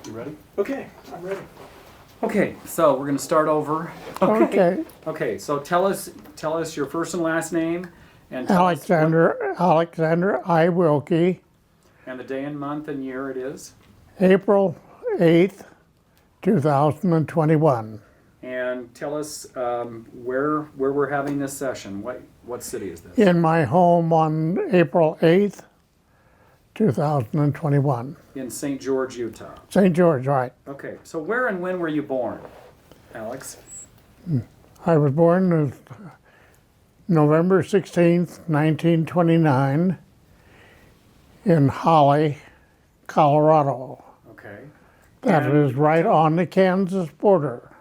You ready? Okay, I'm ready. Okay, so we're going to start over. Okay, so tell us your first and last name and tell us Alexander I. Wilkie, and the day and month and year it is. April 8th, 2021. And tell us where we're having this session. What city is this? In my home on April 8th, 2021. In St. George, Utah. St. George, right. Okay, so where and when were you born, Alex? I was born November 16th, 1929 in Holly, Colorado. Okay. That is right on the Kansas border.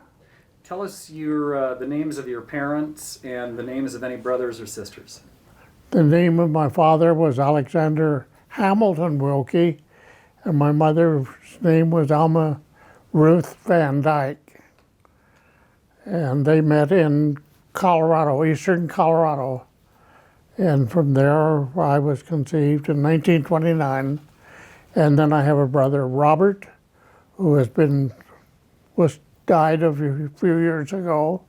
Tell us the names of your parents and the names of any brothers or sisters. The name of my father was Alexander Hamilton Wilkie, and my mother's name was Alma Ruth Van Dyke. And they met in Colorado, eastern Colorado. And from there, I was conceived in 1929. And then I have a brother, Robert, who died a few years ago,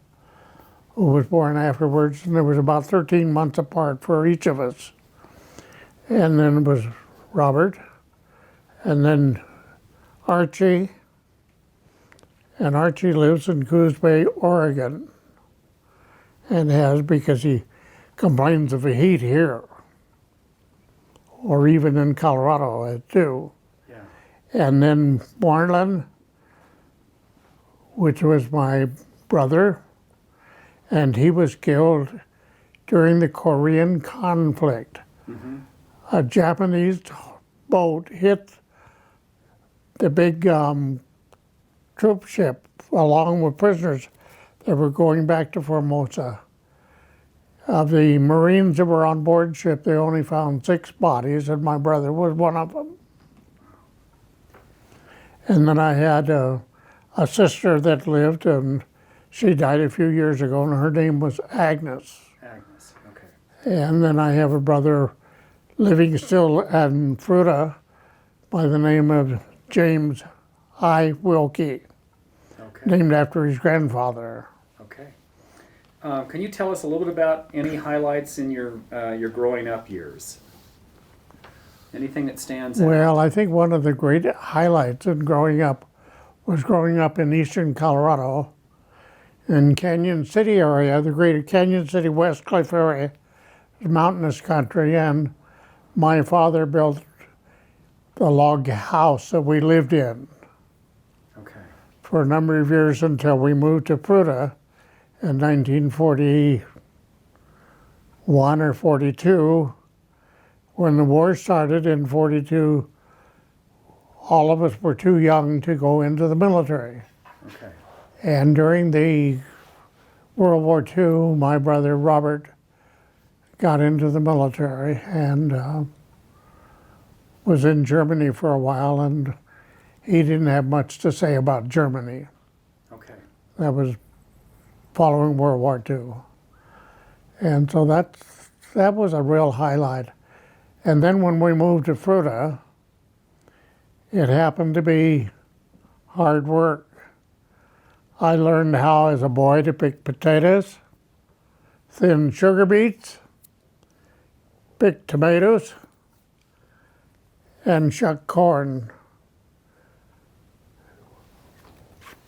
who was born afterwards, and there was about 13 months apart for each of us. And then it was Robert, and then Archie, and Archie lives in Coos Bay, Oregon, and has because he complains of the heat here, or even in Colorado too. Yeah. And then Marlon, which was my brother, and he was killed during the Korean conflict. Mm-hmm. A Japanese boat hit the big troop ship along with prisoners that were going back to Formosa. Of the Marines that were on board ship, they only found 6 bodies, and my brother was one of them. And then I had a sister that lived, and she died a few years ago, and her name was Agnes. Agnes, okay. And then I have a brother living still in Fruta by the name of James I. Wilkie, Okay. named after his grandfather. Okay. Can you tell us a little bit about any highlights in your growing up years? Anything that stands out? Well, I think one of the great highlights in growing up was growing up in eastern Colorado, in Canyon City area, the greater Canyon City, West Cliff area, mountainous country, and my father built the log house that we lived in Okay. for a number of years until we moved to Fruta in 1941 or 42. When the war started in 42, all of us were too young to go into the military. Okay. And during the World War II, my brother Robert got into the military and was in Germany for a while, and he didn't have much to say about Germany. Okay. That was following World War II. And so that was a real highlight. And then when we moved to Fruta, it happened to be hard work. I learned how, as a boy, to pick potatoes, thin sugar beets, pick tomatoes, and shuck corn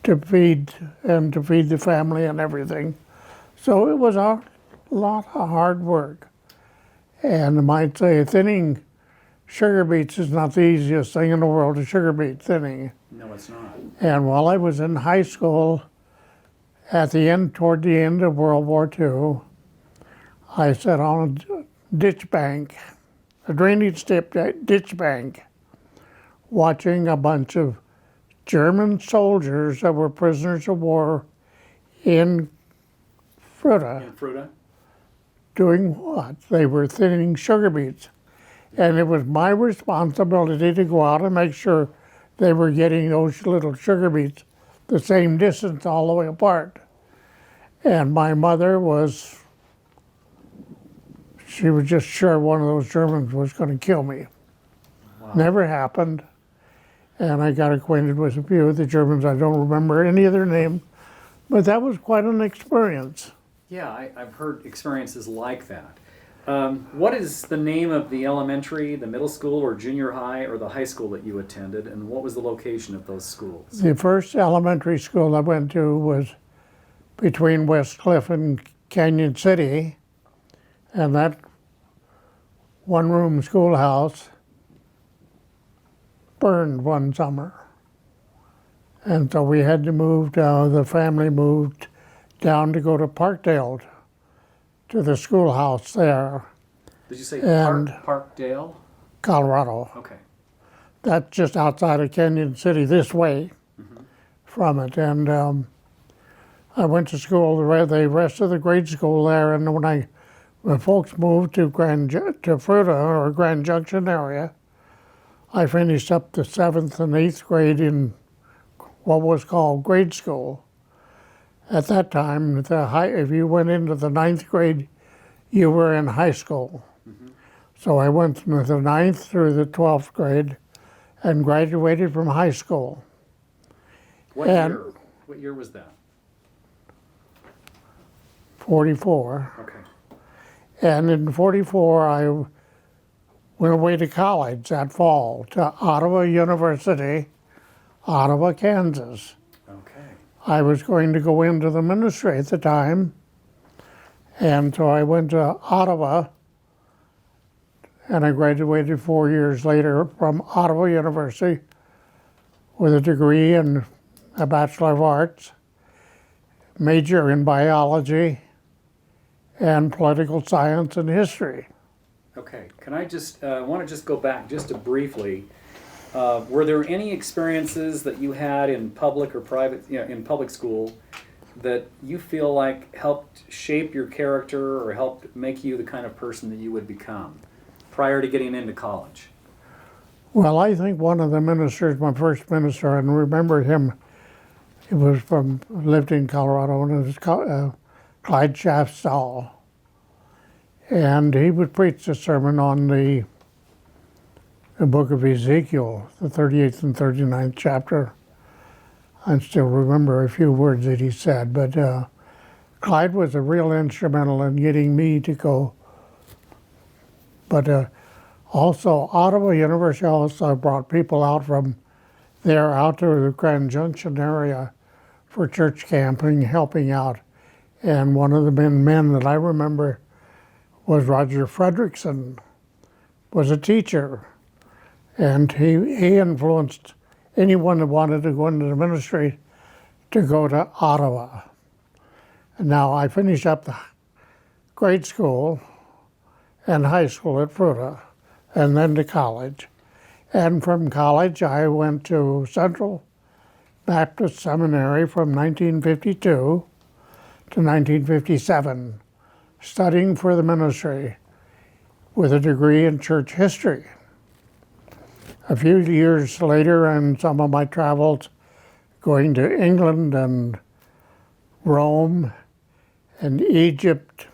to feed the family and everything. So it was a lot of hard work. And I might say thinning sugar beets is not the easiest thing in the world, to sugar beet thinning. No, it's not. And while I was in high school, toward the end of World War II, I sat on a ditch bank, a drainage ditch bank, watching a bunch of German soldiers that were prisoners of war in Fruta. In Fruta? Doing what? They were thinning sugar beets. And it was my responsibility to go out and make sure they were getting those little sugar beets the same distance all the way apart. And my mother she was just sure one of those Germans was going to kill me. Wow. Never happened. and I got acquainted with a few of the Germans. I don't remember any of their name, but that was quite an experience. Yeah, I've heard experiences like that. What is the name of the elementary, the middle school, or junior high, or the high school that you attended, and what was the location of those schools? The first elementary school I went to was between West Cliff and Canyon City, and that one-room schoolhouse burned one summer. And so we had to move down, the family moved down to go to Parkdale, to the schoolhouse there. Did you say And Parkdale? Colorado. Okay. That's just outside of Canyon City, this way from it. And I went to school, the rest of the grade school there, and when folks moved to Fruita or Grand Junction area, I finished up the 7th and 8th grade in what was called grade school. At that time, if you went into the 9th grade, you were in high school. So I went from the 9th through the 12th grade and graduated from high school. What year was that? 44. Okay. And in 44, I went away to college that fall to Ottawa University, Ottawa, Kansas. Okay. I was going to go into the ministry at the time, and so I went to Ottawa, and I graduated 4 years later from Ottawa University with a degree in a Bachelor of Arts, major in biology, and political science and history. Okay. Can I just, I want to just go back just to briefly. Were there any experiences that you had in public or private, in public school, that you feel like helped shape your character or helped make you the kind of person that you would become prior to getting into college? Well, I think one of the ministers, my first minister, and remember him, he was lived in Colorado, and it was Clyde Shaftstall. And he would preach a sermon on the book of Ezekiel, the 38th and 39th chapter. I still remember a few words that he said, but Clyde was a real instrumental in getting me to go. But also, Ottawa University also brought people out from there out to the Grand Junction area for church camping, helping out. And one of the men that I remember was Roger Fredrickson, was a teacher. And he influenced anyone that wanted to go into the ministry to go to Ottawa. And now I finished up the grade school and high school at Fruita, and then to college. And from college, I went to Central Baptist Seminary from 1952 to 1957, studying for the ministry with a degree in church history. A few years later, and some of my travels going to England and Rome and Egypt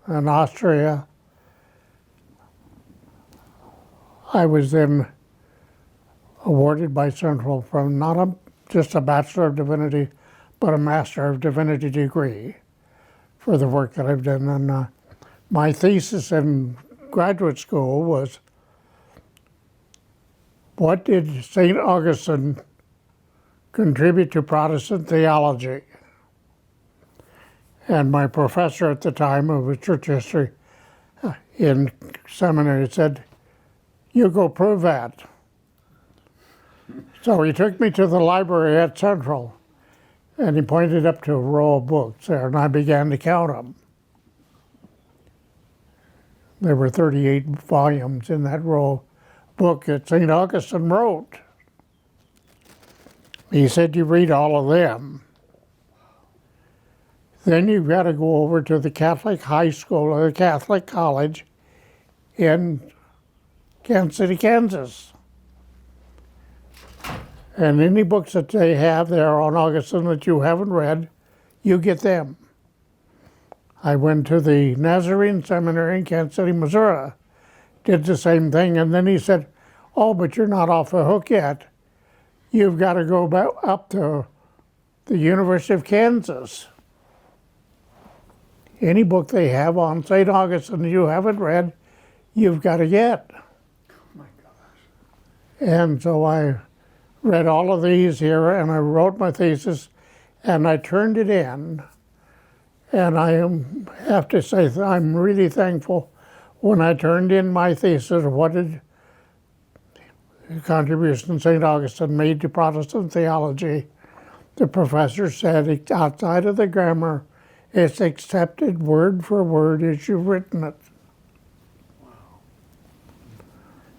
and Austria, I was then awarded by Central from not just a Bachelor of Divinity, but a Master of Divinity degree for the work that I've done. And my thesis in graduate school was, what did St. Augustine contribute to Protestant theology? And my professor at the time of church history in seminary said, "You go prove that." So he took me to the library at Central, and he pointed up to a row of books there, and I began to count them. There were 38 volumes in that row book that St. Augustine wrote. He said, "You read all of them. Then you've got to go over to the Catholic high school or the Catholic college in Kansas City, Kansas. And any books that they have there on Augustine that you haven't read, you get them." I went to the Nazarene Seminary in Kansas City, Missouri, did the same thing, and then he said, "Oh, but you're not off the hook yet. you've got to go back up to the University of Kansas. Any book they have on St. Augustine you haven't read, you've got to get. Oh my gosh. And so I read all of these here, and I wrote my thesis, and I turned it in. And have to say I'm really thankful when I turned in my thesis, what did the contribution St. Augustine made to Protestant theology. The professor said, outside of the grammar, it's accepted word for word as you've written it. Wow.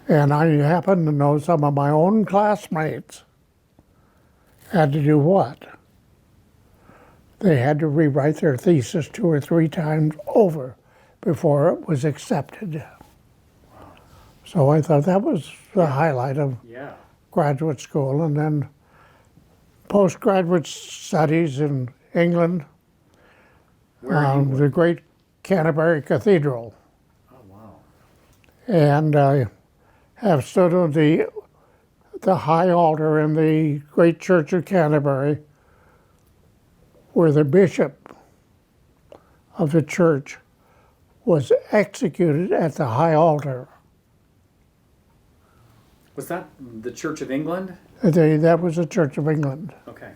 And I happen to know some of my own classmates had to do what? They had to rewrite their thesis 2 or 3 times over before it was accepted. Wow. So I thought that was the highlight of graduate school. And then postgraduate studies in England, the great Canterbury Cathedral. Oh, wow. And I have stood on the high altar in the great church of Canterbury, where the bishop of the church was executed at the high altar. Was that the Church of England? That was the Church of England. Okay.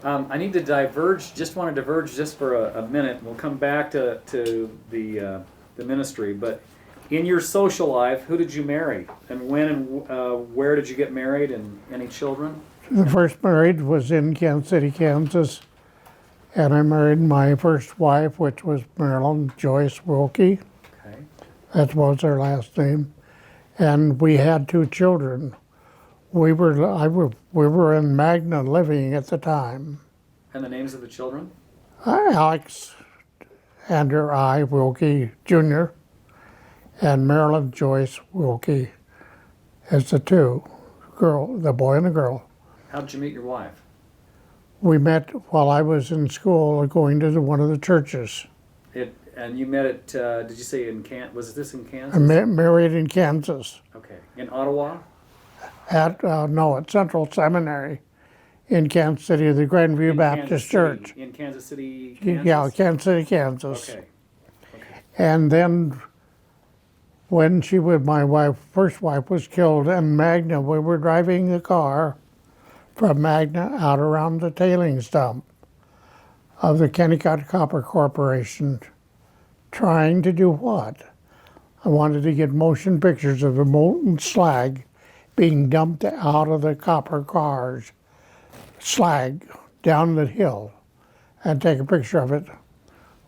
I need to diverge, just want to diverge just for a minute. We'll come back to the ministry. But in your social life, who did you marry? And when and where did you get married, and any children? The first marriage was in Kansas City, Kansas. And I married my first wife, which was Marilyn Joyce Wilkie. Okay. That was her last name. And we had 2 children. We were in Magna living at the time. And the names of the children? Alex Andrew I. Wilkie Jr. and Marilyn Joyce Wilkie as the 2 the boy and the girl. How did you meet your wife? We met while I was in school going to one of the churches. And you met at, did you say was this in Kansas? I married in Kansas. Okay. In Ottawa? At Central Seminary in Kansas City, the Grandview Baptist Church. In Kansas City, Kansas? Yeah, Kansas City, Kansas. Okay. And then when my first wife was killed in Magna, we were driving the car from Magna out around the tailings dump of the Kennecott Copper Corporation, trying to do what? I wanted to get motion pictures of the molten slag being dumped out of the copper cars, slag down the hill, and take a picture of it.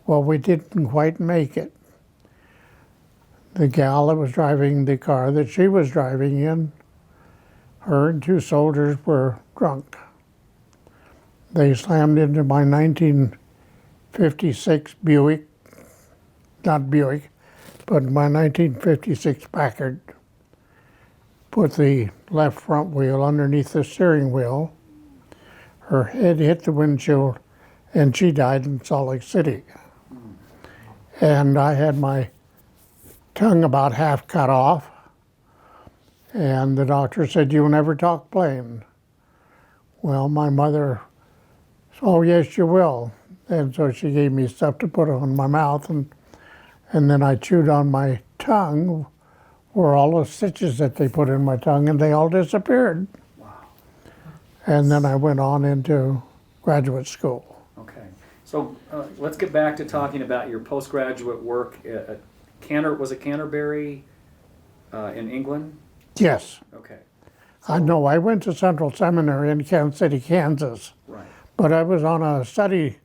Well, we didn't quite make it. The gal that was driving the car that she was driving in, her and 2 soldiers were drunk. They slammed into my 1956 Buick, not Buick, but my 1956 Packard. Put the left front wheel underneath the steering wheel. Her head hit the windshield, and she died in Salt Lake City. And I had my tongue about half cut off, and the doctor said, "You'll never talk plain." Well, my mother, "Oh, yes, you will." And so she gave me stuff to put on my mouth, and then I chewed on my tongue were all the stitches that they put in my tongue, and they all disappeared. Wow. And then I went on into graduate school. Okay. So let's get back to talking about your postgraduate work at was it Canterbury in England? Yes. Okay. I know. I went to Central Seminary in Kansas City, Kansas. Right. But I was on a study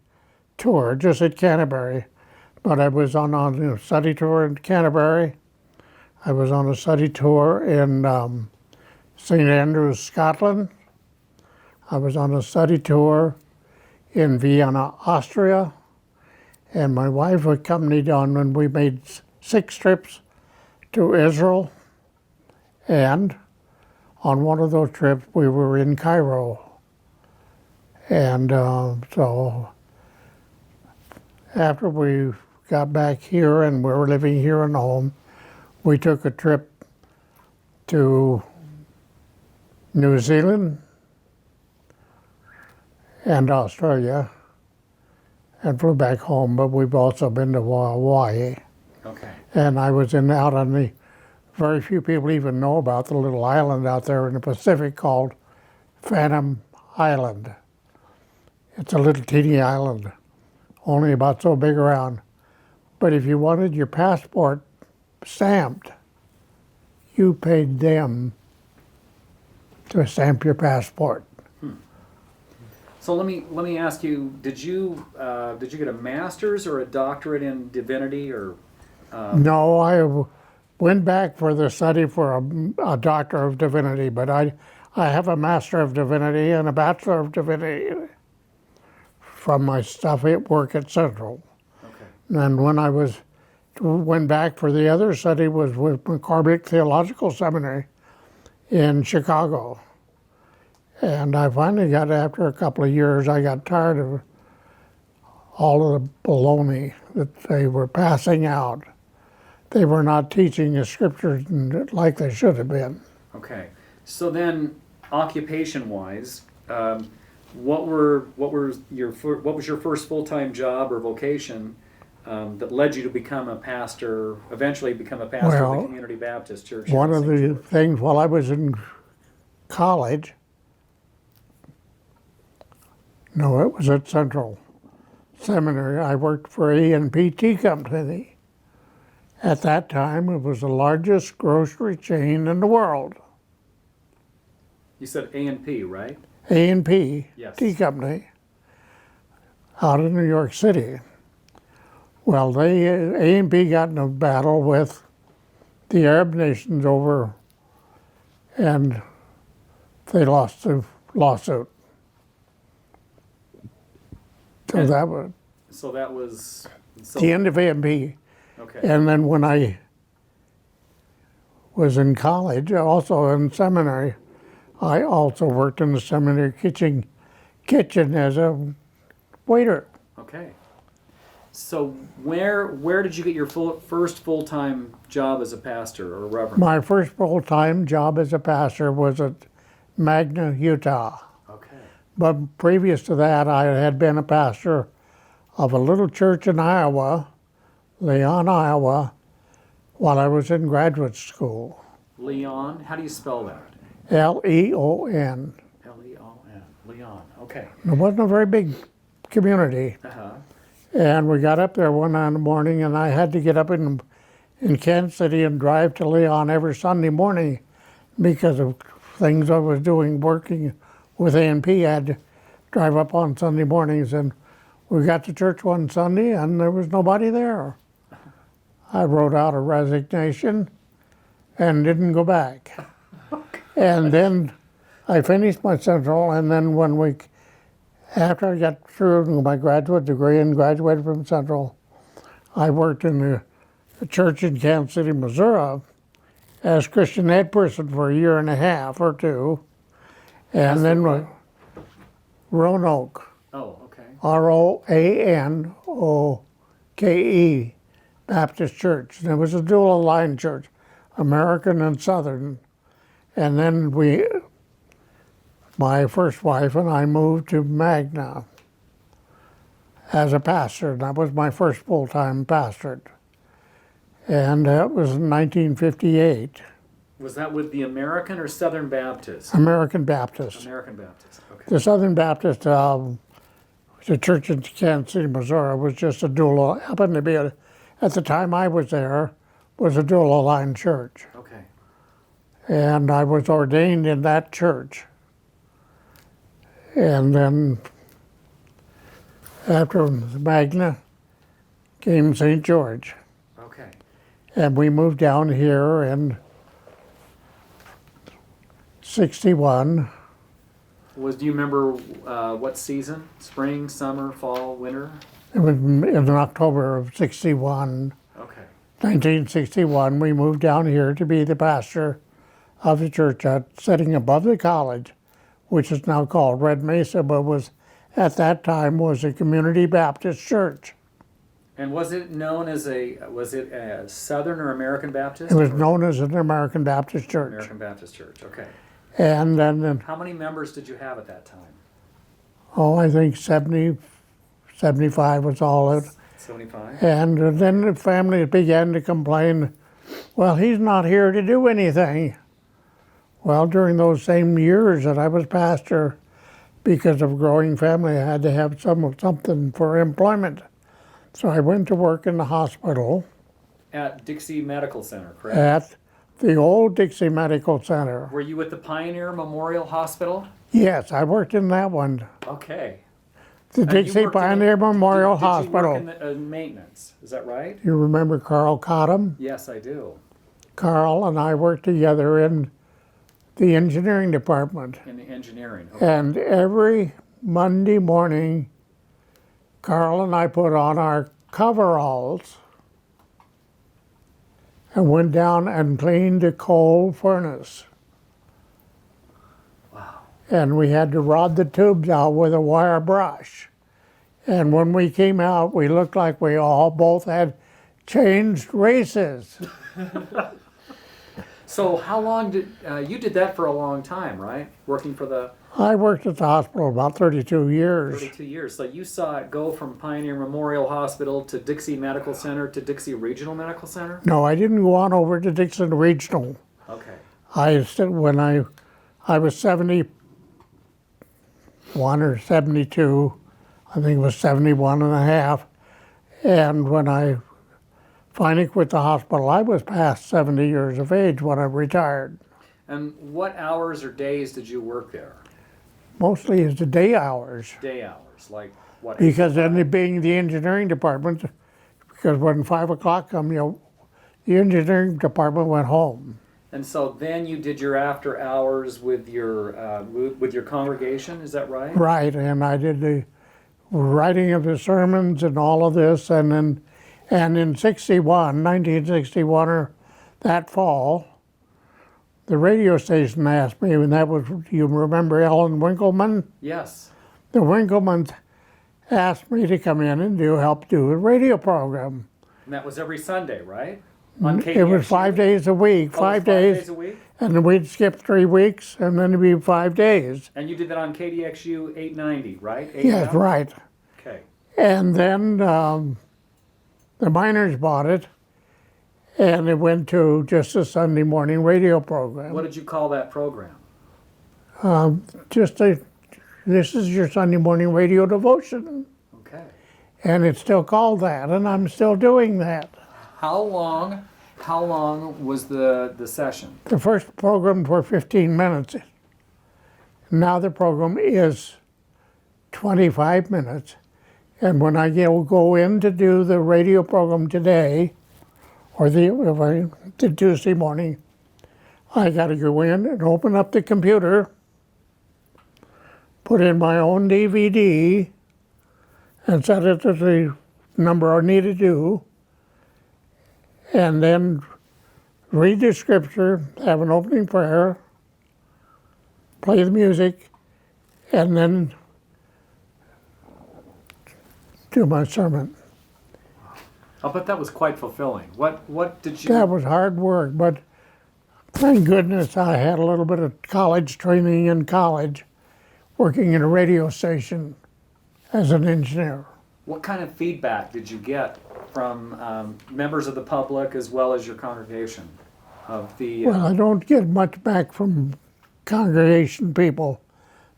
tour just at Canterbury. But I was on a study tour in Canterbury. I was on a study tour in St. Andrews, Scotland. I was on a study tour in Vienna, Austria. And my wife accompanied on when we made 6 trips to Israel. And on one of those trips, we were in Cairo. And so after we got back here and we were living here in home, we took a trip to New Zealand, and Australia, and flew back home. But we've also been to Hawaii. Okay. And I was out on the, very few people even know about the little island out there in the Pacific called Phantom Island. It's a little teeny island, only about so big around. But if you wanted your passport stamped, you paid them to stamp your passport. So let me ask you: Did you get a master's or a doctorate in divinity, or? No, I went back for the study for a Doctor of Divinity, but I have a Master of Divinity and a Bachelor of Divinity from my stuff at work at Central. Okay. And when I went back for the other study was with McCormick Theological Seminary in Chicago. And I finally got, after a couple of years, I got tired of all of the baloney that they were passing out. They were not teaching the scriptures like they should have been. Okay. So then, occupation-wise, what was your first full-time job or vocation that led you to become a pastor? Eventually, become a pastor of the Community Baptist Church. One of the things while I was in college, no, it was at Central Seminary. I worked for A&P Tea Company. At that time, it was the largest grocery chain in the world. You said A&P, right? A&P Yes. Tea Company out of New York City. Well, A&P got in a battle with the Arab nations over, and they lost the lawsuit. So that was the end of A&P. Okay. And then when I was in college, also in seminary, I also worked in the seminary kitchen as a waiter. Okay. So where did you get your first full-time job as a pastor or reverend? My first full-time job as a pastor was at Magna, Utah. Okay. But previous to that, I had been a pastor of a little church in Iowa, Leon, Iowa, while I was in graduate school. Leon, how do you spell that? Leon. Leon. Leon. Okay. It wasn't a very big community. Uh-huh. And we got up there one morning, and I had to get up in Kansas City and drive to Leon every Sunday morning because of things I was doing, working with A&P. I had to drive up on Sunday mornings, and we got to church one Sunday, and there was nobody there. I wrote out a resignation and didn't go back. And then I finished my Central, and then 1 week after I got through my graduate degree and graduated from Central, I worked in the church in Kansas City, Missouri, as Christian ed person for a year and a half or two. And then Roanoke, Oh, okay. Roanoke Baptist Church. And it was a dual line church, American and Southern. And then my first wife and I moved to Magna as a pastor. That was my first full-time pastorate. And that was in 1958. Was that with the American or Southern Baptist? American Baptist. American Baptist. Okay. The Southern Baptist, the church in Kansas City, Missouri, was just a dual, happened to be, at the time I was there, was a dual line church. Okay. And I was ordained in that church. And then after Magna came St. George. Okay. And we moved down here in 61. Do you remember what season? Spring, summer, fall, winter? It was in October of 61. Okay. 1961, we moved down here to be the pastor of the church sitting above the college, which is now called Red Mesa, but at that time was a Community Baptist church. And was it known as was it a Southern or American Baptist? It was known as an American Baptist church. American Baptist Church, okay. And then, How many members did you have at that time? I think 70, 75 was all it. 75? And then the family began to complain, well, he's not here to do anything. Well, during those same years that I was pastor, because of a growing family, I had to have something for employment. So I went to work in the hospital At Dixie Medical Center, correct? at the old Dixie Medical Center. Were you at the Pioneer Memorial Hospital? Yes, I worked in that one. Okay. The And you Dixie worked in Pioneer Memorial did you Hospital. work in the, maintenance, is that right? You remember Carl Cottam? Yes, I do. Carl and I worked together in the engineering department. In the engineering. Okay. And every Monday morning, Carl and I put on our coveralls and went down and cleaned the coal furnace. Wow. And we had to rod the tubes out with a wire brush. And when we came out, we looked like we all both had changed races. So how long did, you did that for a long time, right? Working for the I worked at the hospital about 32 years. 32 years. So you saw it go from Pioneer Memorial Hospital to Dixie Medical Center to Dixie Regional Medical Center? No, I didn't go on over to Dixon Regional. Okay. When I was 71 or 72, I think it was 71 and a half, and when I finally quit the hospital, I was past 70 years of age when I retired. And what hours or days did you work there? Mostly it's the day hours, Day hours, like what? because then it being the engineering department, because when 5 o'clock come, the engineering department went home. And so then you did your after hours with your congregation, is that right? Right, and I did the writing of the sermons and all of this, and in 1961, or that fall, the radio station asked me, and that was, you remember Ellen Winkleman? Yes. The Winklemans asked me to come in and help do a radio program. And that was every Sunday, right? On It was 5 days a week, Oh, it was 5 days, a week? and then we'd skip 3 weeks, and then it'd be 5 days. And you did that on KDXU 890, right? Yes, AM? right. Okay. And then the miners bought it, and it went to just a Sunday morning radio program. What did you call that program? This is your Sunday morning radio devotion. Okay. And it's still called that, and I'm still doing that. How long was the session? The first program were 15 minutes. Now the program is 25 minutes. And when I go in to do the radio program today, or the Tuesday morning, I got to go in and open up the computer, put in my own DVD, and set it to the number I need to do, and then read the scripture, have an opening prayer, play the music, and then do my sermon. I'll bet that was quite fulfilling. What did you... That was hard work, but thank goodness I had a little bit of college training in college, working in a radio station as an engineer. What kind of feedback did you get from members of the public as well as your congregation of the... Well, I don't get much back from congregation people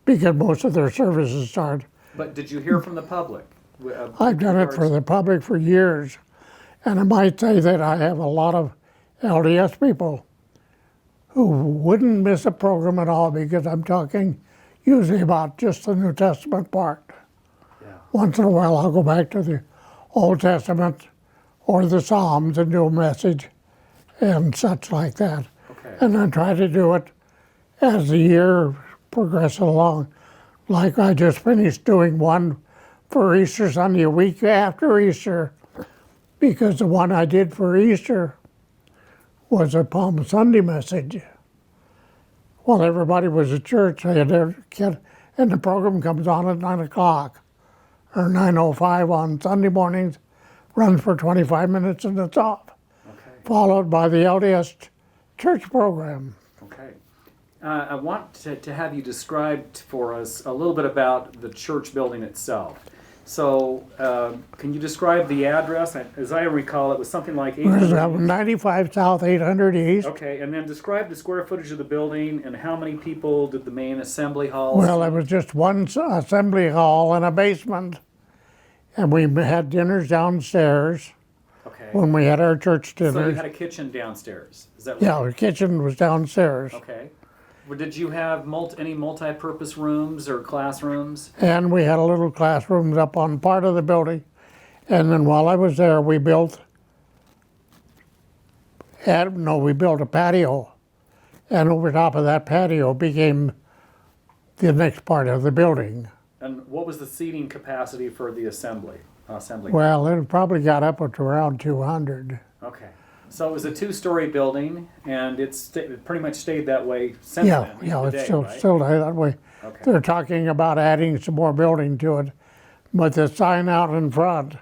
because most of their services start. But did you hear from the public? I've done it for the public for years, and I might say that I have a lot of LDS people who wouldn't miss a program at all because I'm talking usually about just the New Testament part. Yeah. Once in a while I'll go back to the Old Testament or the Psalms and do a message and such like that. Okay. And I try to do it as the year progresses along. Like I just finished doing one for Easter Sunday, a week after Easter, because the one I did for Easter was a Palm Sunday message. While everybody was at church, I had their kid, and the program comes on at 9 o'clock or 9:05 on Sunday mornings, runs for 25 minutes and it's off. Okay. Followed by the LDS church program. Okay. I want to have you describe for us a little bit about the church building itself. So, can you describe the address? As I recall, it was something like It was 800 East. 95 South, 800 East. Okay, and then describe the square footage of the building and how many people did the main assembly hall? Well, it was just one assembly hall and a basement. And we had dinners downstairs Okay. when we had our church So you dinners. had a kitchen downstairs. Is that right? Yeah, the kitchen was downstairs. Okay. Well, did you have any multi-purpose rooms or classrooms? And we had a little classrooms up on part of the building. And then while I was there, we built a patio. And over top of that patio became the next part of the building. And what was the seating capacity for the assembly? Well, it probably got up to around 200. Okay. So it was a two-story building, and it pretty much stayed that way since Yeah, then. yeah, today, it's still right? still that way. Okay. They're talking about adding some more building to it, but the sign out in front,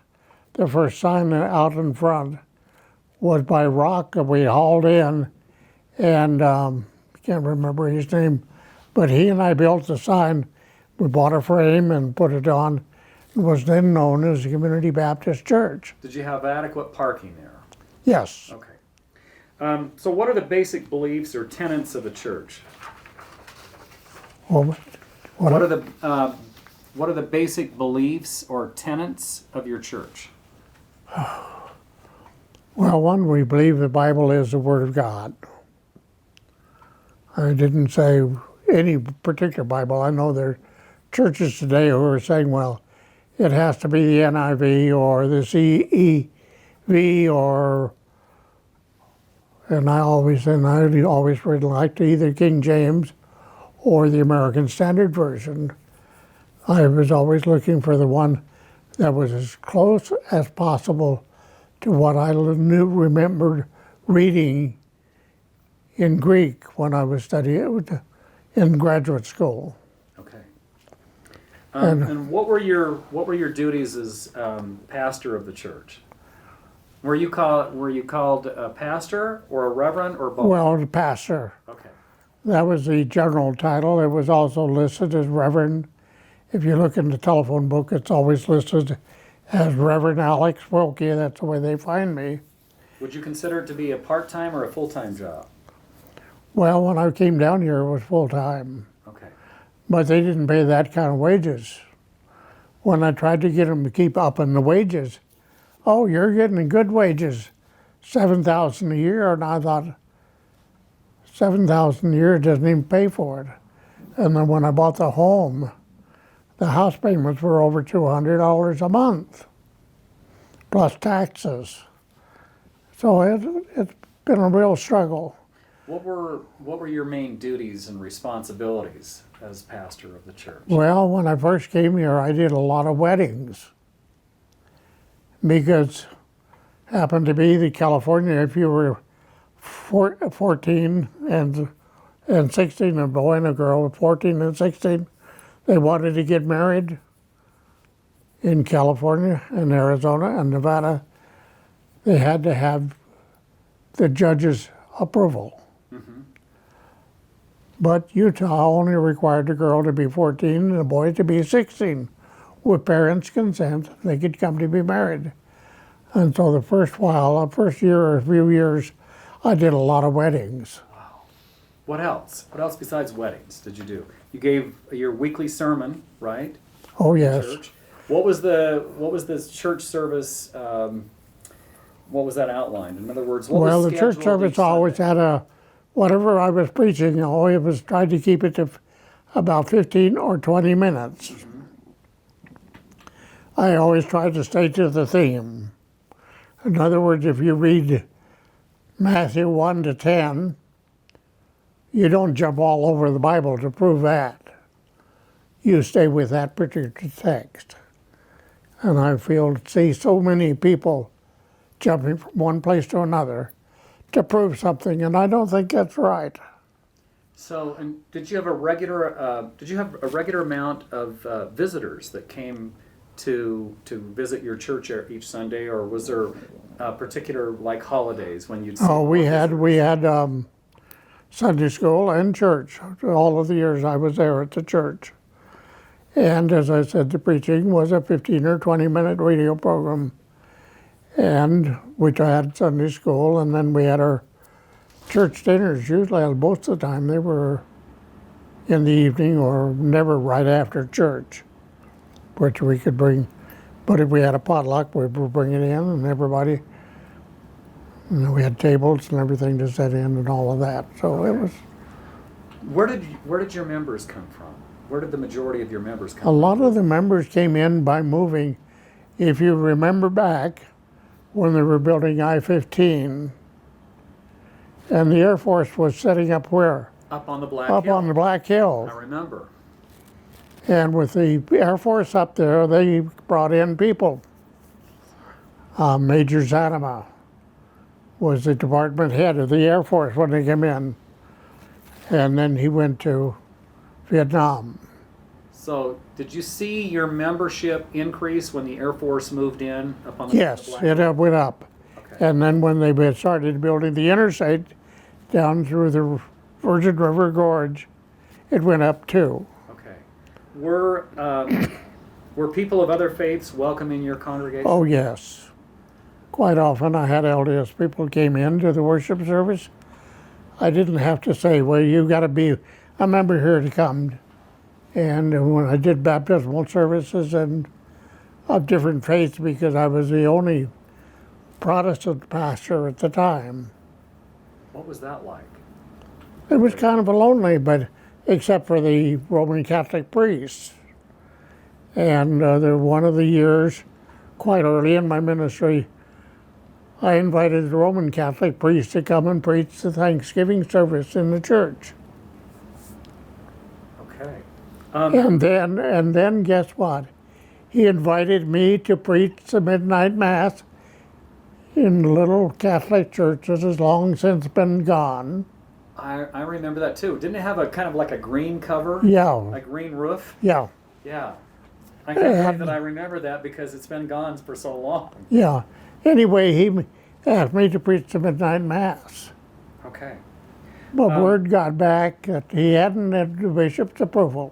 the first sign out in front, was by Rock that we hauled in, and can't remember his name, but he and I built the sign. We bought a frame and put it on. It was then known as the Community Baptist Church. Did you have adequate parking there? Yes. Okay. So what are the basic beliefs or tenets of a church? Well, What are the basic beliefs or tenets of your church? Well, one, we believe the Bible is the Word of God. I didn't say any particular Bible. I know there are churches today who are saying, well, it has to be the NIV or the CEV and I always really liked either King James or the American Standard Version. I was always looking for the one that was as close as possible to what I remembered reading in Greek when I was studying in graduate school. Okay. And what were your duties as pastor of the church? Were you called a pastor or a reverend or both? Well, the pastor. Okay. That was the general title. It was also listed as Reverend. If you look in the telephone book, it's always listed as Reverend Alex Wilkie. That's the way they find me. Would you consider it to be a part-time or a full-time job? Well, when I came down here, it was full-time. Okay. But they didn't pay that kind of wages. When I tried to get them to keep up in the wages, oh, you're getting good wages, $7,000 a year, and I thought, $7,000 a year doesn't even pay for it. And then when I bought the home, the house payments were over $200 a month, plus taxes. So it's been a real struggle. What were your main duties and responsibilities as pastor of the church? Well, when I first came here, I did a lot of weddings because it happened to be that California, if you were 14 and 16, a boy and a girl, 14 and 16, they wanted to get married in California and Arizona and Nevada. They had to have the judge's approval. But Utah only required the girl to be 14 and the boy to be 16. With parents' consent, they could come to be married. And so the first year or a few years, I did a lot of weddings. Wow. What else? What else besides weddings did you do? You gave your weekly sermon, right? Oh, yes. Church. What was the church service? What was that outlined? In other words, what Well, was the church scheduled service each always Sunday? had whatever I was preaching, I always was trying to keep it to about 15 or 20 minutes. I always tried to stay to the theme. In other words, if you read Matthew 1 to 10, you don't jump all over the Bible to prove that. You stay with that particular text. And I see so many people jumping from one place to another to prove something, and I don't think that's right. So, and did you have a regular amount of visitors that came to visit your church each Sunday, or was there particular like holidays when you'd see Oh, we more had visitors? Sunday school and church, all of the years I was there at the church. And as I said, the preaching was a 15 or 20-minute radio program. And we had Sunday school, and then we had our church dinners. Usually, most of the time, they were in the evening or never right after church, which we could bring. But if we had a potluck, we would bring it in, and everybody, we had tables and everything to set in and all of that. So it was. Where did your members come from? Where did the majority of your members come A from? lot of the members came in by moving. If you remember back when they were building I-15, and the Air Force was setting up where? Up on the Black Up Hill. on the Black Hill. I remember. And with the Air Force up there, they brought in people. Major Zanima was the department head of the Air Force when they came in. And then he went to Vietnam. So, did you see your membership increase when the Air Force moved in up on the Yes, Black Hill? it went up. Okay. And then when they started building the interstate down through the Virgin River Gorge, it went up too. Okay. Were people of other faiths welcome in your congregation? Oh, yes. Quite often I had LDS people came in to the worship service. I didn't have to say, well, you got to be a member here to come. And when I did baptismal services and of different faiths, because I was the only Protestant pastor at the time, What was that like? it was kind of lonely, but except for the Roman Catholic priests. And one of the years, quite early in my ministry, I invited the Roman Catholic priest to come and preach the Thanksgiving service in the church. Okay. And then guess what? He invited me to preach the midnight mass in little Catholic churches has long since been gone. I remember that too. Didn't it have a kind of like a green cover? Yeah, A green roof? yeah, Yeah. I can't believe that I remember that because it's been gone for so long. yeah. Anyway, he asked me to preach the midnight mass. Okay. But word got back that he hadn't had the bishop's approval.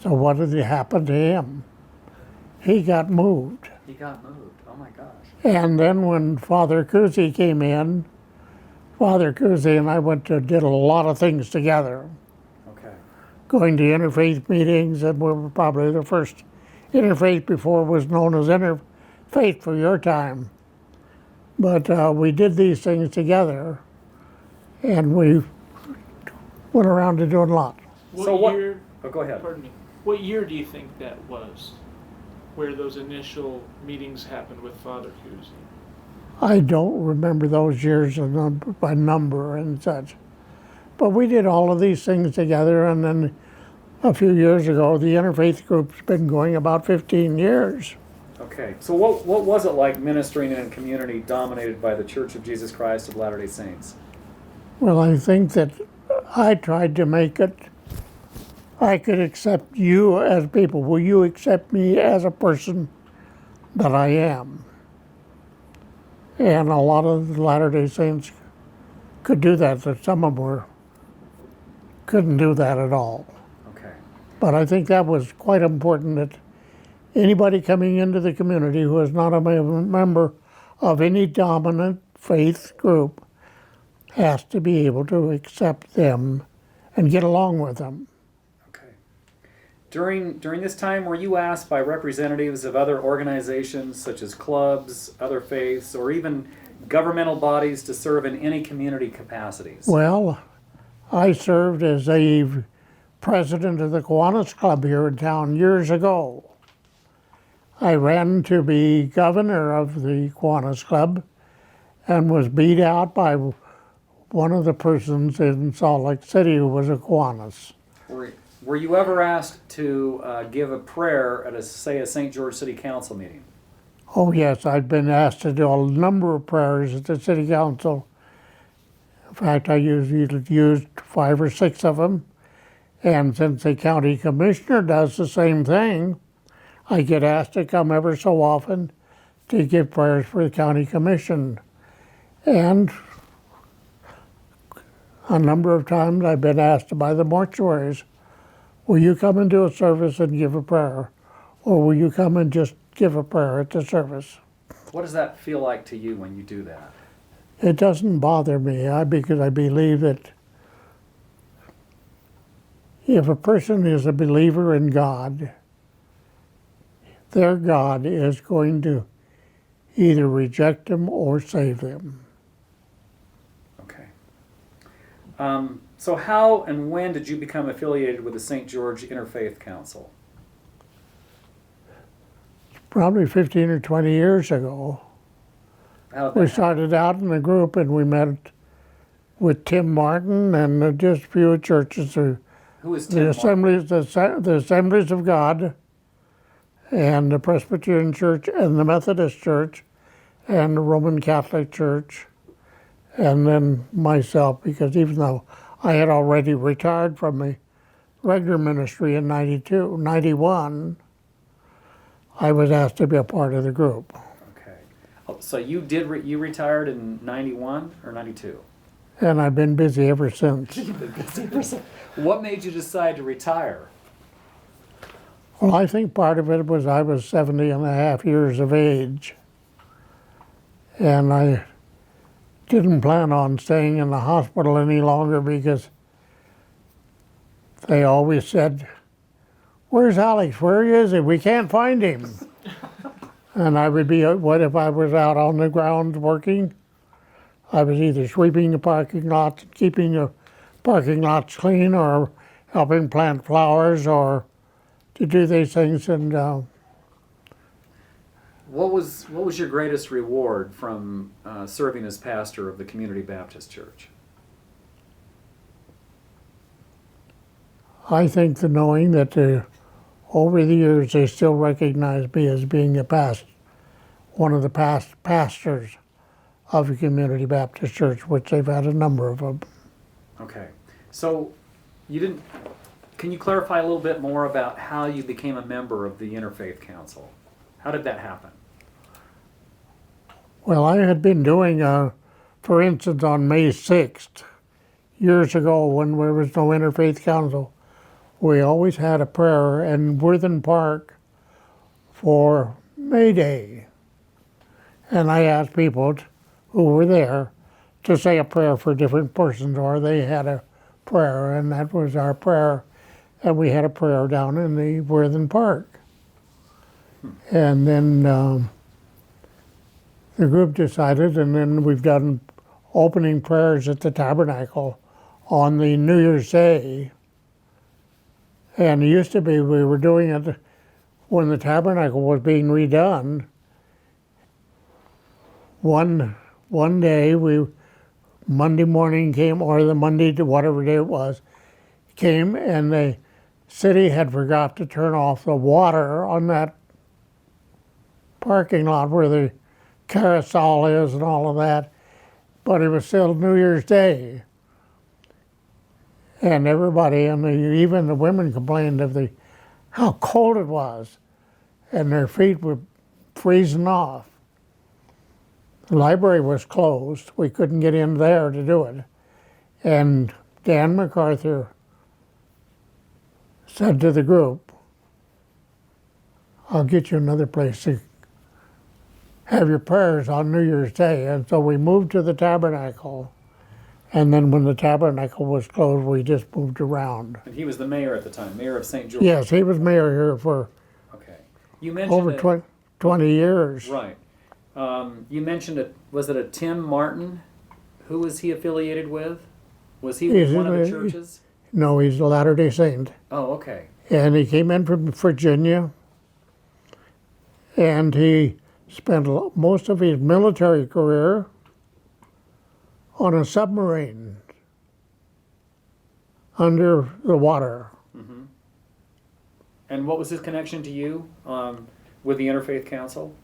So what did happen to him? He got moved. He got moved. Oh my gosh. And then when Father Cousy came in, Father Cousy and I did a lot of things together. Okay. Going to interfaith meetings, and we were probably the first interfaith before it was known as interfaith for your time. But we did these things together, and we went around to doing a lot. What Year? Oh, go ahead. Pardon me. What year do you think that was, where those initial meetings happened with Father Cousy? I don't remember those years by number and such. But we did all of these things together, and then a few years ago, the interfaith group's been going about 15 years. Okay. So what was it like ministering in a community dominated by the Church of Jesus Christ of Latter-day Saints? Well, I think that I tried to make it, I could accept you as people. Will you accept me as a person that I am? And a lot of the Latter-day Saints could do that, but some of them couldn't do that at all. Okay. But I think that was quite important that anybody coming into the community who is not a member of any dominant faith group has to be able to accept them and get along with them. Okay. During this time, were you asked by representatives of other organizations such as clubs, other faiths, or even governmental bodies to serve in any community capacities? Well, I served as a president of the Kiwanis Club here in town years ago. I ran to be governor of the Kiwanis Club and was beat out by one of the persons in Salt Lake City who was a Kiwanis. Were you ever asked to give a prayer at a St. George City Council meeting? Oh yes, I'd been asked to do a number of prayers at the city council. In fact, I usually used 5 or 6 of them. And since the county commissioner does the same thing, I get asked to come ever so often to give prayers for the county commission. And A number of times I've been asked by the mortuaries, will you come and do a service and give a prayer? Or will you come and just give a prayer at the service? What does that feel like to you when you do that? It doesn't bother me because I believe that if a person is a believer in God, their God is going to either reject them or save them. Okay. So how and when did you become affiliated with the St. George Interfaith Council? Probably 15 or 20 years ago. How did We that happen? started out in a group and we met with Tim Martin and just a few churches, Who is Tim the Martin? the Assemblies of God, and the Presbyterian Church and the Methodist Church and the Roman Catholic Church, and then myself, because even though I had already retired from the regular ministry in 91, I was asked to be a part of the group. Okay. Oh, so you retired in 91 or 92? And I've been busy ever since. What made you decide to retire? Well, I think part of it was I was 70 and a half years of age. And I didn't plan on staying in the hospital any longer because they always said, where's Alex? Where is he? We can't find him. And I would be, what if I was out on the grounds working? I was either sweeping the parking lots, keeping the parking lots clean, or helping plant flowers, or to do these things. And What was your greatest reward from serving as pastor of the Community Baptist Church? I think the knowing that over the years they still recognize me as being one of the past pastors of the Community Baptist Church, which they've had a number of them. Okay. So can you clarify a little bit more about how you became a member of the Interfaith Council? How did that happen? Well, I had been doing, for instance, on May 6th, years ago when there was no Interfaith Council, we always had a prayer in Worthen Park for May Day. And I asked people who were there to say a prayer for different persons, or they had a prayer, and that was our prayer. And we had a prayer down in the Worthen Park. And then the group decided, and then we've done opening prayers at the tabernacle on the New Year's Day. And it used to be we were doing it when the tabernacle was being redone. One day, Monday morning came, or the Monday to whatever day it was, came, and the city had forgot to turn off the water on that parking lot where the carousel is and all of that, but it was still New Year's Day. And everybody, and even the women complained of how cold it was, and their feet were freezing off. The library was closed. We couldn't get in there to do it. And Dan MacArthur said to the group, I'll get you another place to have your prayers on New Year's Day. And so we moved to the tabernacle. And then when the tabernacle was closed, we just moved around. And he was the mayor at the time, mayor of St. George. Yes, he was mayor here for Okay. You mentioned over 20 years. Right. You mentioned was it a Tim Martin? Who was he affiliated with? Was he He's one of the in churches? No, he's a Latter-day Saint. Oh, okay. And he came in from Virginia, and he spent most of his military career on a submarine under the water. Mm-hmm. And what was his connection to you with the Interfaith Council?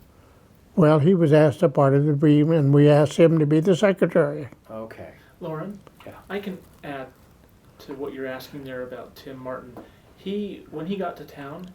Well, he was asked a part of the team, and we asked him to be the secretary. Okay. Loren, Yeah. I can add to what you're asking there about Tim Martin. When he got to town,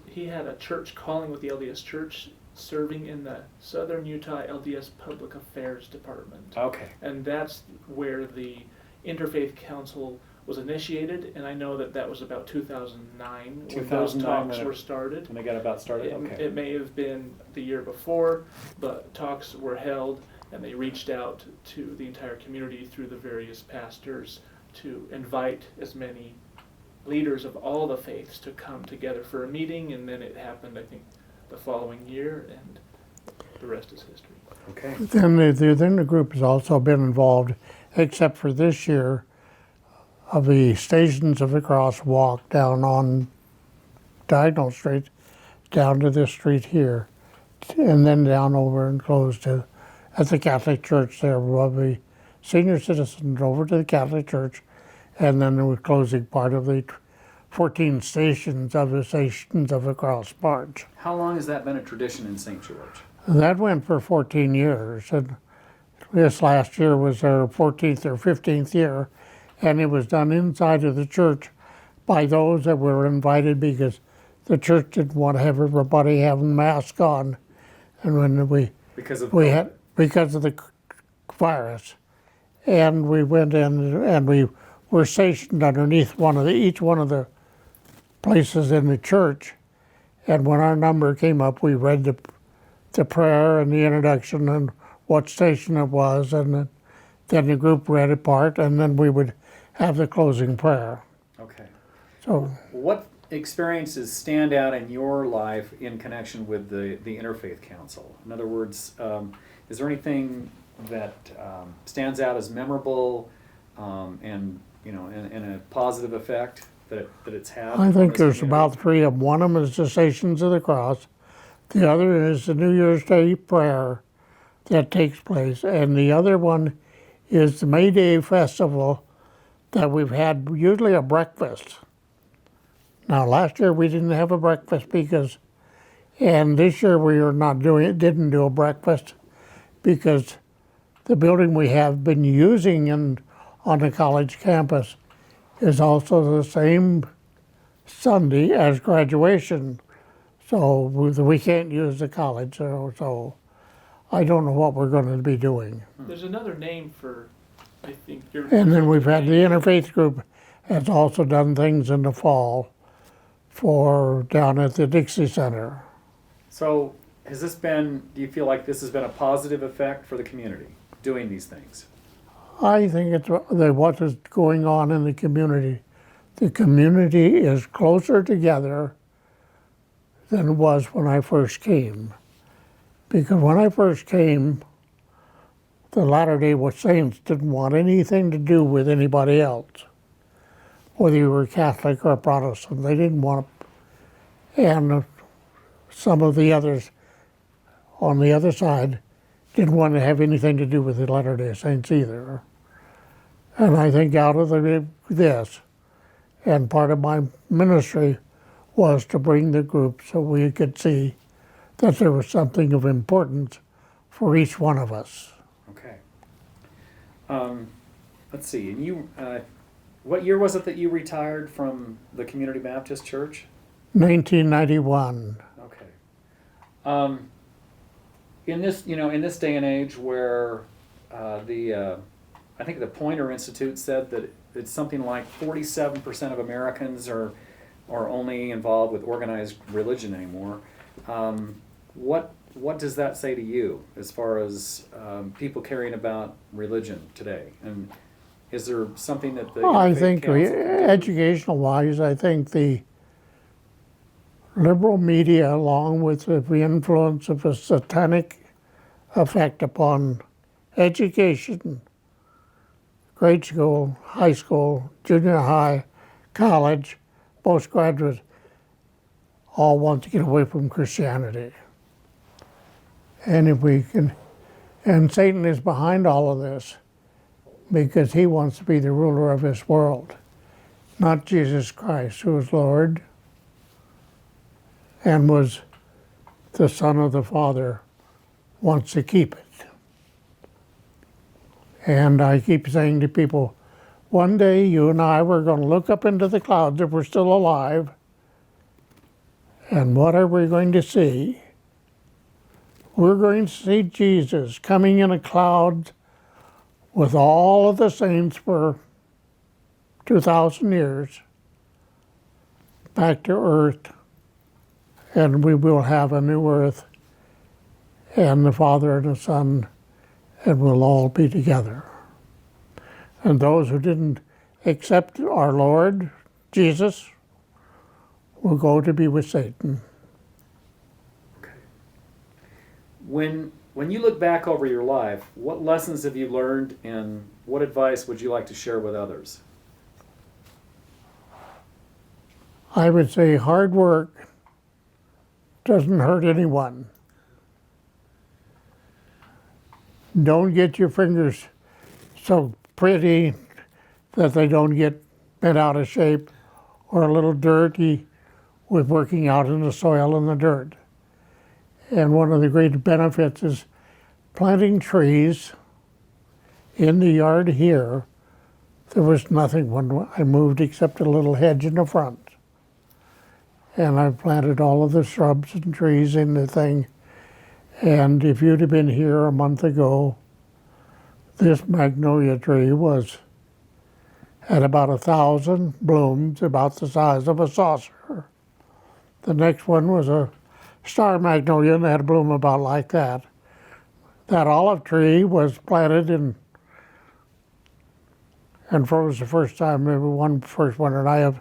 he had a church calling with the LDS Church, serving in the Southern Utah LDS Public Affairs Department. Okay. And that's where the Interfaith Council was initiated, and I know that was about 2009 when those 2009 talks when it- were started. When they got about started? Okay. It may have been the year before, but talks were held, and they reached out to the entire community through the various pastors to invite as many leaders of all the faiths to come together for a meeting, and then it happened, I think, the following year, and the rest is history. Okay. Then the group has also been involved, except for this year, of the Stations of the Cross walk down on Diagonal Street, down to this street here, and then down over and close to, at the Catholic Church there, above the senior citizens over to the Catholic Church, and then the closing part of the 14 stations of the Stations of the Cross March. How long has that been a tradition in St. George? That went for 14 years, and this last year was our 14th or 15th year, and it was done inside of the church by those that were invited because the church didn't want to have everybody having masks on, and when Because of because of the virus, and we went in and we were stationed underneath each one of the places in the church, and when our number came up, we read the prayer and the introduction and what station it was, and then the group read it part, and then we would have the closing prayer. Okay. So What experiences stand out in your life in connection with the Interfaith Council? In other words, is there anything that stands out as memorable and and a positive effect that it's had? I on think this there's community? about three of them. One of them is the Stations of the Cross. The other is the New Year's Day prayer that takes place. And the other one is the May Day festival that we've had usually a breakfast. Now, last year we didn't have a breakfast and this year we are not didn't do a breakfast because the building we have been using on the college campus is also the same Sunday as graduation. So we can't use the college, so I don't know what we're going to be doing. There's another name for, I think, your. And then we've had the interfaith group has also done things in the fall for down at the Dixie Center. So do you feel like this has been a positive effect for the community, doing these things? I think it's what is going on in the community. The community is closer together than it was when I first came. Because when I first came, the Latter-day Saints didn't want anything to do with anybody else, whether you were Catholic or Protestant. They didn't want to, and some of the others on the other side didn't want to have anything to do with the Latter-day Saints either. And I think out of this, and part of my ministry was to bring the group so we could see that there was something of importance for each one of us. Okay. Let's see. And you, what year was it that you retired from the Community Baptist Church? 1991. Okay. In this day and age where I think the Poynter Institute said that it's something like 47% of Americans are only involved with organized religion anymore. What does that say to you as far as people caring about religion today? And is there something that the I Interfaith think Council can do? educational-wise, I think the liberal media, along with the influence of a satanic effect upon education, grade school, high school, junior high, college, postgraduate, all want to get away from Christianity. And if we can, and Satan is behind all of this because he wants to be the ruler of this world, not Jesus Christ, who is Lord and was the Son of the Father, wants to keep it. And I keep saying to people, one day you and I were going to look up into the clouds if we're still alive, and what are we going to see? We're going to see Jesus coming in a cloud with all of the saints for 2,000 years back to earth, and we will have a new earth, and the Father and the Son, and we'll all be together. And those who didn't accept our Lord Jesus will go to be with Satan. When you look back over your life, what lessons have you learned, and what advice would you like to share with others? I would say hard work doesn't hurt anyone. Don't get your fingers so pretty that they don't get bent out of shape or a little dirty with working out in the soil and the dirt. And one of the great benefits is planting trees in the yard here. There was nothing when I moved except a little hedge in the front. And I planted all of the shrubs and trees in the thing. And if you'd have been here a month ago, this magnolia tree had about 1,000 blooms, about the size of a saucer. The next one was a star magnolia, and had a bloom about like that. That olive tree was planted and froze the first time, first one, and I have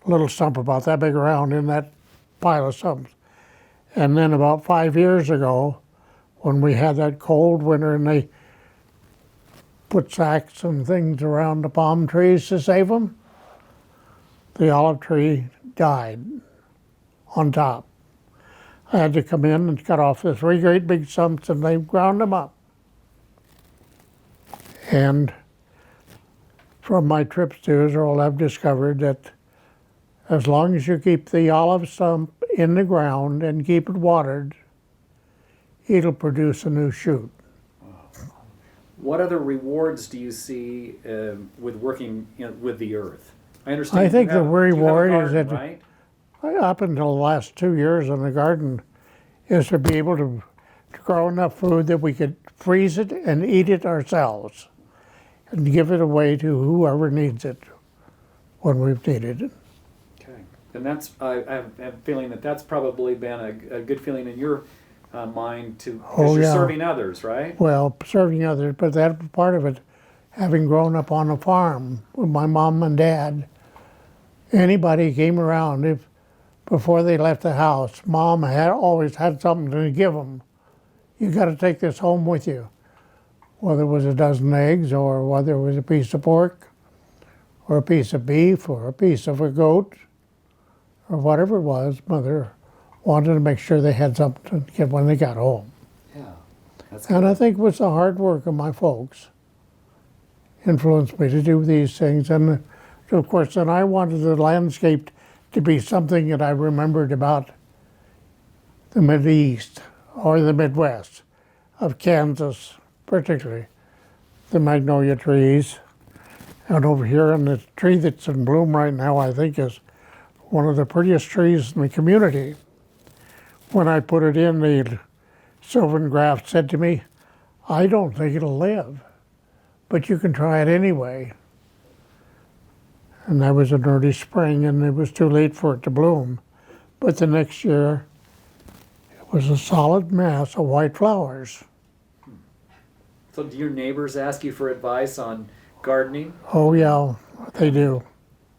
a little stump about that big around in that pile of stumps. And then about 5 years ago, when we had that cold winter and they put sacks and things around the palm trees to save them, the olive tree died on top. I had to come in and cut off the 3 great big stumps, and they ground them up. And from my trips to Israel, I've discovered that as long as you keep the olive stump in the ground and keep it watered, it'll produce a new shoot. What other rewards do you see with working with the earth? I understand. I think the reward is that right? up until the last 2 years in the garden is to be able to grow enough food that we could freeze it and eat it ourselves and give it away to whoever needs it when we've needed it. Okay. And that's, I have a feeling that's probably been a good feeling in your mind too, because you're serving others, right? Well, serving others, but that's part of it. Having grown up on a farm with my mom and dad, anybody came around, before they left the house, Mom always had something to give them. You got to take this home with you. Whether it was a dozen eggs, or whether it was a piece of pork, or a piece of beef, or a piece of a goat, or whatever it was, Mother wanted to make sure they had something to get when they got home. Yeah, that's good. And I think it was the hard work of my folks influenced me to do these things. And of course, then I wanted the landscape to be something that I remembered about the Mideast or the Midwest of Kansas, particularly the magnolia trees. And over here, and the tree that's in bloom right now, I think is one of the prettiest trees in the community. When I put it in, the Sylvan Graft said to me, "I don't think it'll live, but you can try it anyway." And that was an early spring, and it was too late for it to bloom. But the next year, it was a solid mass of white flowers. So do your neighbors ask you for advice on gardening, Oh yeah, they do.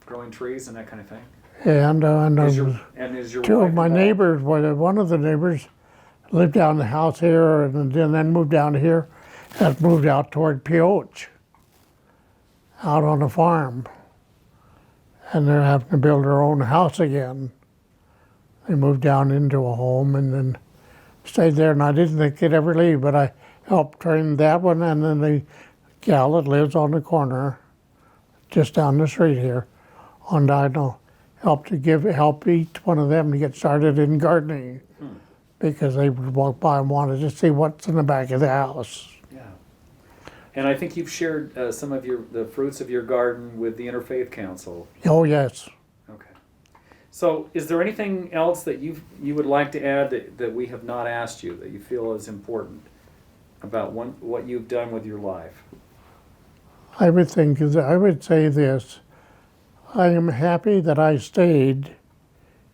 growing trees, and that kind of thing? And Is your two wife of my involved? neighbors, one of the neighbors lived down the house here and then moved down here, has moved out toward Pioche, out on a farm. And they're having to build their own house again. They moved down into a home and then stayed there, and I didn't think they'd ever leave, but I helped train that one, and then the gal that lives on the corner, just down the street here, on Diagonal, helped each one of them to get started in gardening, because they would walk by and wanted to see what's in the back of the house. Yeah. And I think you've shared some of the fruits of your garden with the Interfaith Council. Oh yes. Okay. So is there anything else that you would like to add that we have not asked you that you feel is important about what you've done with your life? I would say this, I am happy that I stayed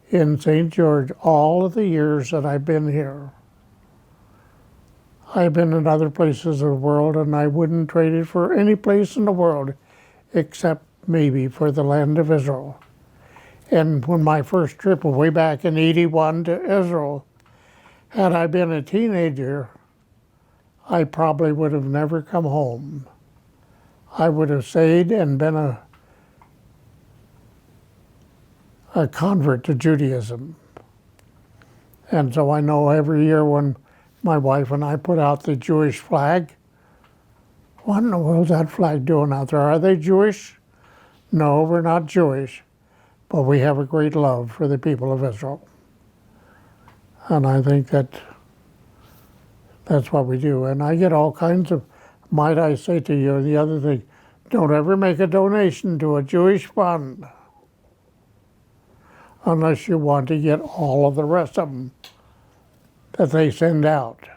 in St. George all of the years that I've been here. I've been in other places of the world, and I wouldn't trade it for any place in the world except maybe for the land of Israel. And when my first trip way back in '81 to Israel, had I been a teenager, I probably would have never come home. I would have stayed and been a convert to Judaism. And so I know every year when my wife and I put out the Jewish flag, what in the world's that flag doing out there? Are they Jewish? No, we're not Jewish, but we have a great love for the people of Israel. And I think that's what we do. And I get all kinds of, might I say to you, the other thing, don't ever make a donation to a Jewish fund unless you want to get all of the rest of them that they send out.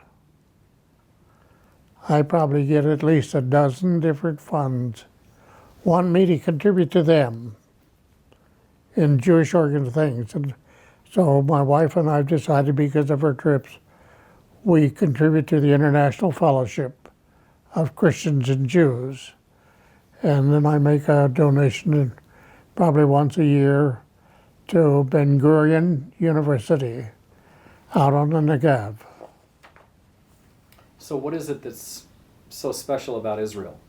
I probably get at least a dozen different funds want me to contribute to them in Jewish things. And so my wife and I have decided, because of our trips, we contribute to the International Fellowship of Christians and Jews. And then I make a donation probably once a year to Ben Gurion University out on the Negev. So what is it that's so special about Israel?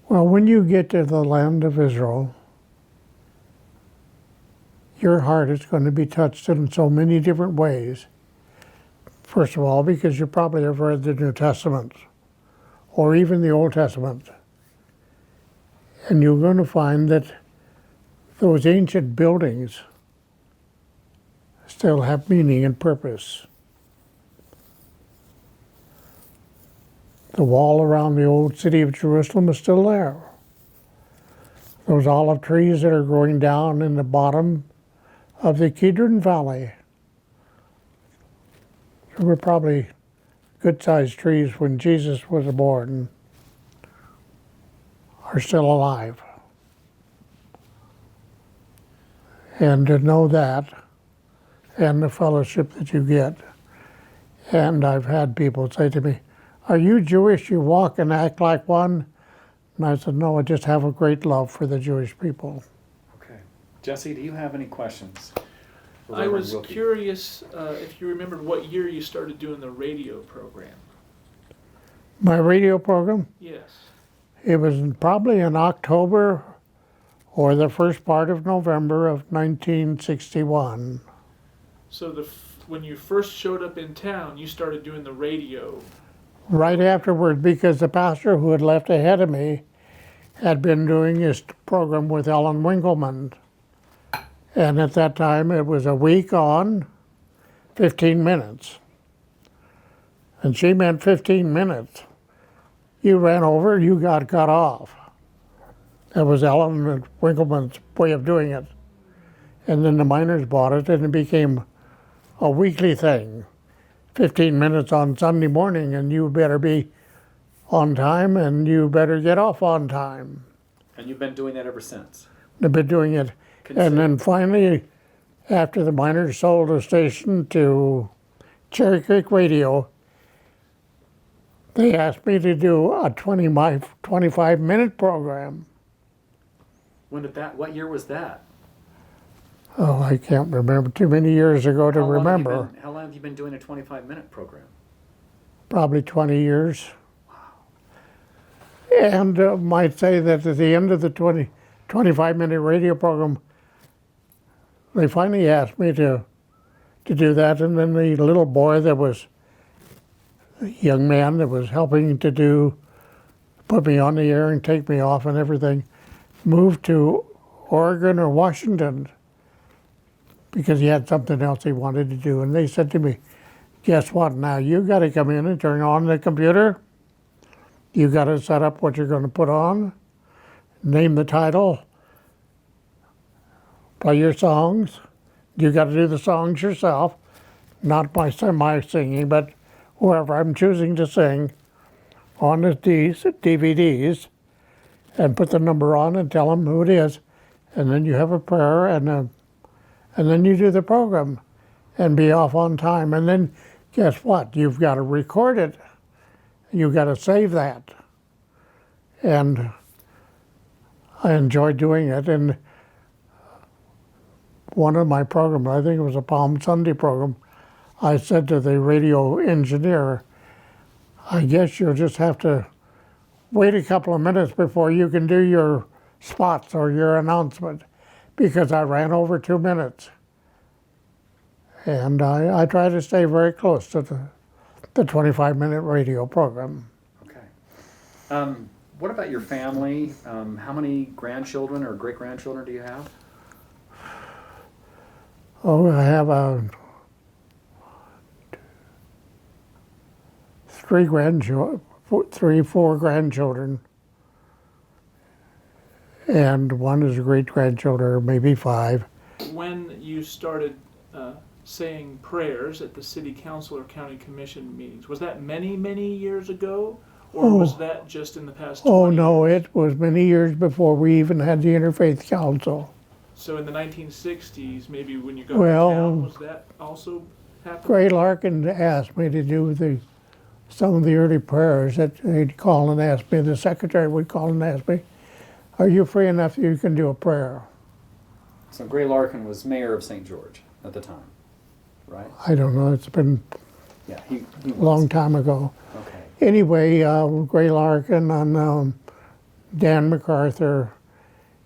Well, when you get to the land of Israel, your heart is going to be touched in so many different ways. First of all, because you probably have read the New Testament or even the Old Testament. And you're going to find that those ancient buildings still have meaning and purpose. The wall around the old city of Jerusalem is still there. Those olive trees that are growing down in the bottom of the Kidron Valley, they were probably good-sized trees when Jesus was born, are still alive. And to know that, and the fellowship that you get. And I've had people say to me, "Are you Jewish? You walk and act like one?" And I said, "No, I just have a great love for the Jewish people." Okay. Jesse, do you have any questions for I Reverend was Wilkie? curious if you remembered what year you started doing the radio program. My radio program, Yes. it was probably in October or the first part of November of 1961. So when you first showed up in town, you started doing the radio. Right afterward, because the pastor who had left ahead of me had been doing his program with Ellen Winkleman. And at that time, it was a week on, 15 minutes. And she meant 15 minutes. You ran over, you got cut off. That was Ellen Winkleman's way of doing it. And then the miners bought it, and it became a weekly thing. 15 minutes on Sunday morning, and you better be on time, and you better get off on time. And you've been doing that ever since? They've been doing it. And then finally, after the miners sold the station to Cherry Creek Radio, they asked me to do a 25-minute program. What year was that? Oh, I can't remember. Too many years ago to remember. How long have you been doing a 25-minute program? Probably 20 years. And might say that at the end of the 25-minute radio program, they finally asked me to do that. And then the little boy that was, the young man that was helping to put me on the air and take me off and everything, moved to Oregon or Washington because he had something else he wanted to do. And they said to me, "Guess what? Now you got to come in and turn on the computer. You got to set up what you're going to put on, name the title, play your songs. You got to do the songs yourself, not my singing, but whoever I'm choosing to sing on the DVDs. and put the number on and tell them who it is. And then you have a prayer, and then you do the program and be off on time. And then guess what? You've got to record it. You've got to save that. And I enjoy doing it. And one of my programs, I think it was a Palm Sunday program, I said to the radio engineer, I guess you'll just have to wait a couple of minutes before you can do your spots or your announcement, because I ran over 2 minutes. And I try to stay very close to the 25-minute radio program. Okay. What about your family? How many grandchildren or great-grandchildren do you have? Oh, I have four grandchildren, and one is a great-grandchildren, or maybe 5. When you started saying prayers at the city council or county commission meetings, was that many, many years ago? Or was that just in the past 20 Oh, no, years? it was many years before we even had the Interfaith Council. So in the 1960s, maybe when you got Well, to town, was that also happening? Gray Larkin asked me to do some of the early prayers that they'd call and ask me, the secretary would call and ask me, are you free enough that you can do a prayer? So Gray Larkin was mayor of St. George at the time, right? I don't know, it's been Yeah, he a was. long time ago. Okay. Anyway, Gray Larkin and Dan MacArthur,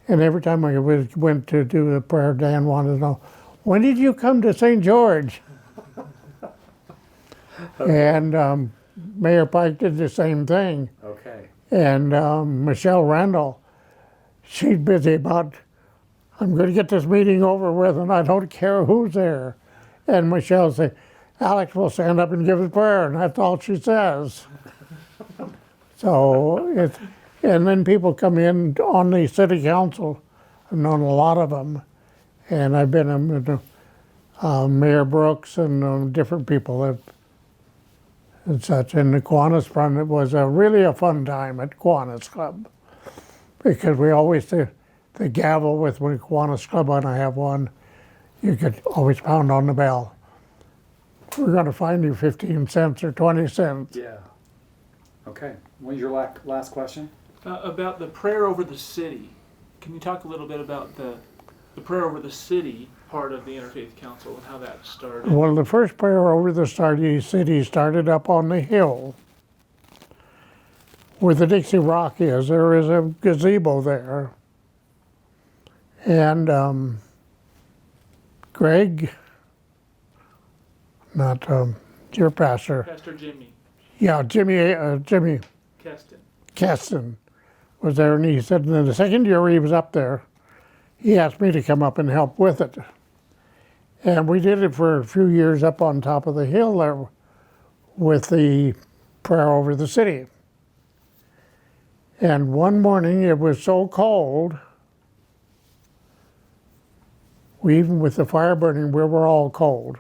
and every time I went to do the prayer, Dan wanted to know, when did you come to St. George? And Mayor Pike did the same thing. Okay. And Michelle Randall, she's busy about, I'm going to get this meeting over with and I don't care who's there. And Michelle said, Alex will stand up and give a prayer, and that's all she says. So, and then people come in on the city council. I've known a lot of them. And I've been Mayor Brooks and different people and such. And the Kiwanis Front, it was really a fun time at Kiwanis Club, because we always the gavel with when Kiwanis Club, and I have one, you could always pound on the bell. We're going to find you 15 cents or 20 cents. Yeah. Okay. What was your last question? About the prayer over the city. Can you talk a little bit about the prayer over the city part of the Interfaith Council and how that started? Well, the first prayer over the city started up on the hill where the Dixie Rock is. There is a gazebo there. And Greg, not your pastor. Pastor Jimmy Yeah, Jimmy Keston. Keston was there, and he said in the second year he was up there, he asked me to come up and help with it. And we did it for a few years up on top of the hill there with the prayer over the city. And one morning it was so cold, even with the fire burning, we were all cold.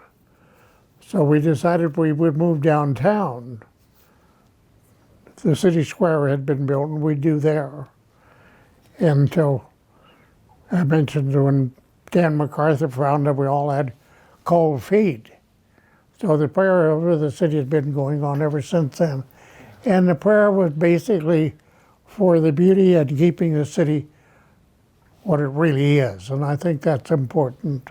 So we decided we would move downtown. The city square had been built, and we'd do there. Until I mentioned when Dan MacArthur found that we all had cold feet. So the prayer over the city has been going on ever since then. And the prayer was basically for the beauty and keeping the city what it really is. And I think that's important.